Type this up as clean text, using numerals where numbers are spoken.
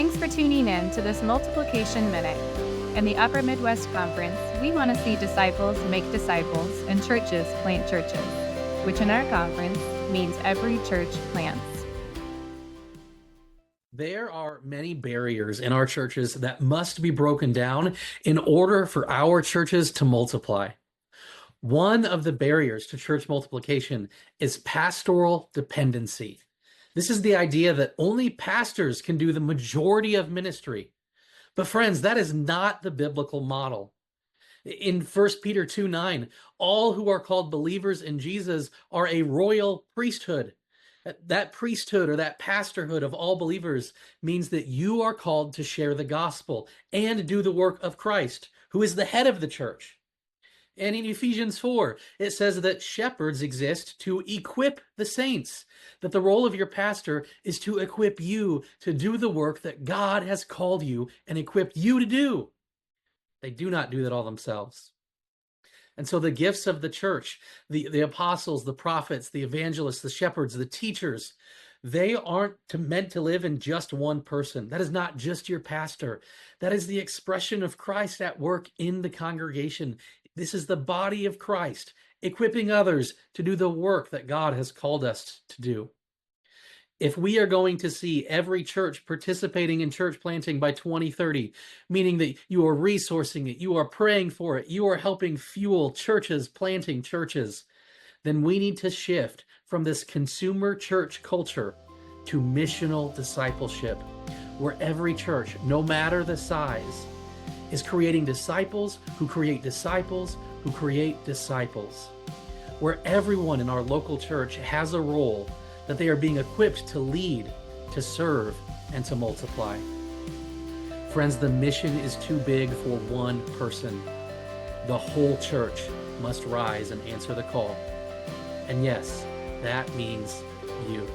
Thanks for tuning in to this Multiplication Minute. In the Upper Midwest Conference, we want to see disciples make disciples and churches plant churches, which in our conference means every church plants. There are many barriers in our churches that must be broken down in order for our churches to multiply. One of the barriers to church multiplication is pastoral dependency. This is the idea that only pastors can do the majority of ministry. But friends, that is not the biblical model. In 1 Peter 2:9, all who are called believers in Jesus are a royal priesthood. That priesthood or that pastorhood of all believers means that you are called to share the gospel and do the work of Christ, who is the head of the church. And in Ephesians 4, it says that shepherds exist to equip the saints, that the role of your pastor is to equip you to do the work that God has called you and equipped you to do. They do not do that all themselves. And so the gifts of the church, the apostles, the prophets, the evangelists, the shepherds, the teachers, they aren't meant to live in just one person. That is not just your pastor. That is the expression of Christ at work in the congregation. This is the body of Christ, equipping others to do the work that God has called us to do. If we are going to see every church participating in church planting by 2030, meaning that you are resourcing it, you are praying for it, you are helping fuel churches planting churches, then we need to shift from this consumer church culture to missional discipleship, where every church, no matter the size, is creating disciples who create disciples who create disciples, where everyone in our local church has a role that they are being equipped to lead, to serve, and to multiply. Friends, the mission is too big for one person. The whole church must rise and answer the call. And yes, that means you.